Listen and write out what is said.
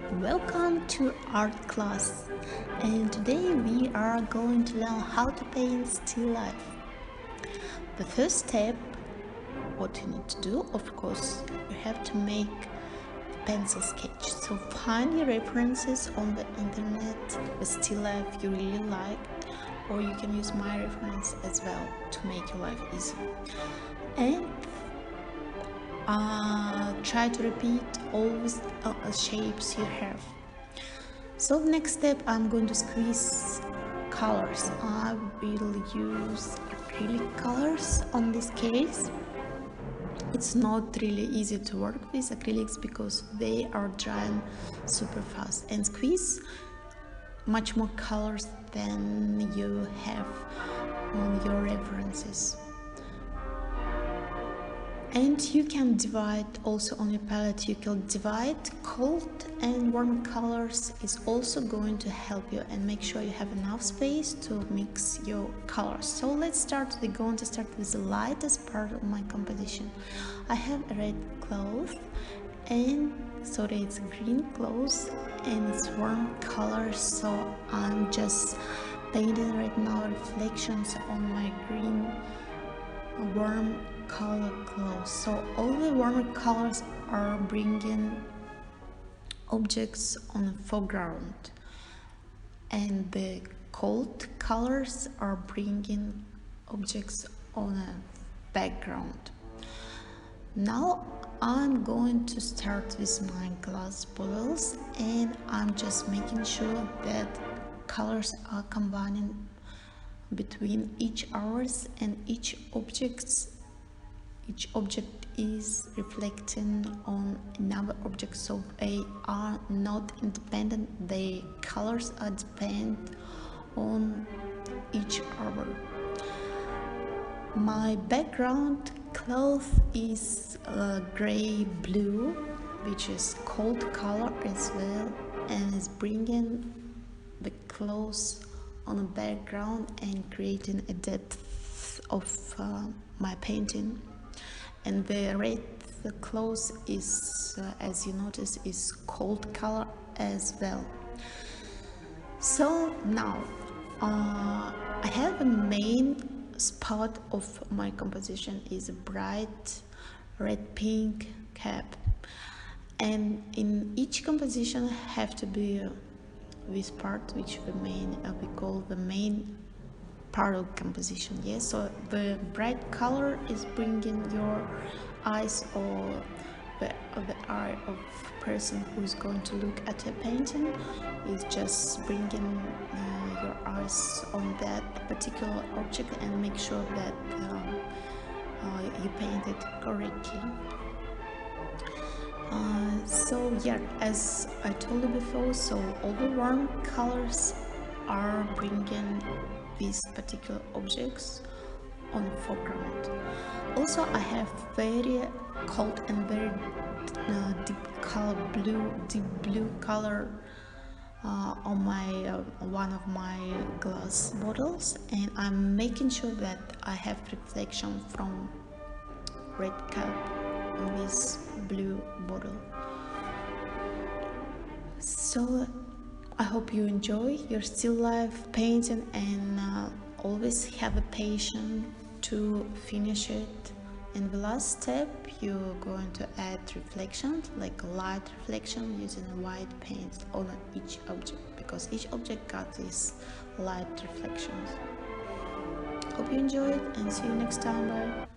Welcome to art class, and today we are going to learn how to paint still life. The first step, what you need to do, of course, you have to make a pencil sketch. So find your references on the internet, the still life you really like, or you can use my reference as well to make your life easy. And try to repeat all the shapes you have. So the next step, I'm going to squeeze colors. I will use acrylic colors on this case. It's not really easy to work with acrylics because they are drying super fast, and squeeze much more colors than you have on your references. And you can divide also on your palette. You can divide cold and warm colors. Is also going to help you, and make sure you have enough space to mix your colors. So let's start. We're going to start with the lightest part of my composition. I have a red cloth, and sorry, it's green cloth, and it's warm colors. So I'm just painting right now reflections on my green warm color clothes. So all the warmer colors are bringing objects on the foreground, and the cold colors are bringing objects on a background. Now I'm going to start with my glass bottles, and I'm just making sure that colors are combining between each hours, and each object is reflecting on another object, so they are not independent. The colors are depend on each hour. My background cloth is gray blue, which is cold color as well, and is bringing the clothes on a background and creating a depth of my painting. And the red cloth is, as you notice, is cold color as well. So now I have a main spot of my composition is a bright red pink cap, and in each composition have to be this part, which we call the main part of composition. Yes, so the bright color is bringing your eyes, or the eye of person who is going to look at your painting is just bringing your eyes on that particular object, and make sure that you paint it correctly. So yeah, as I told you before, so all the warm colors are bringing these particular objects on the foreground. Also, I have very cold and very deep blue color on my one of my glass bottles, and I'm making sure that I have reflection from red cap on this blue bottle. So I hope you enjoy your still life painting, and always have a patience to finish it. In the last step, you're going to add reflection, like a light reflection, using a white paint on each object, because each object got these light reflections. Hope you enjoy it, and see you next time. Bye.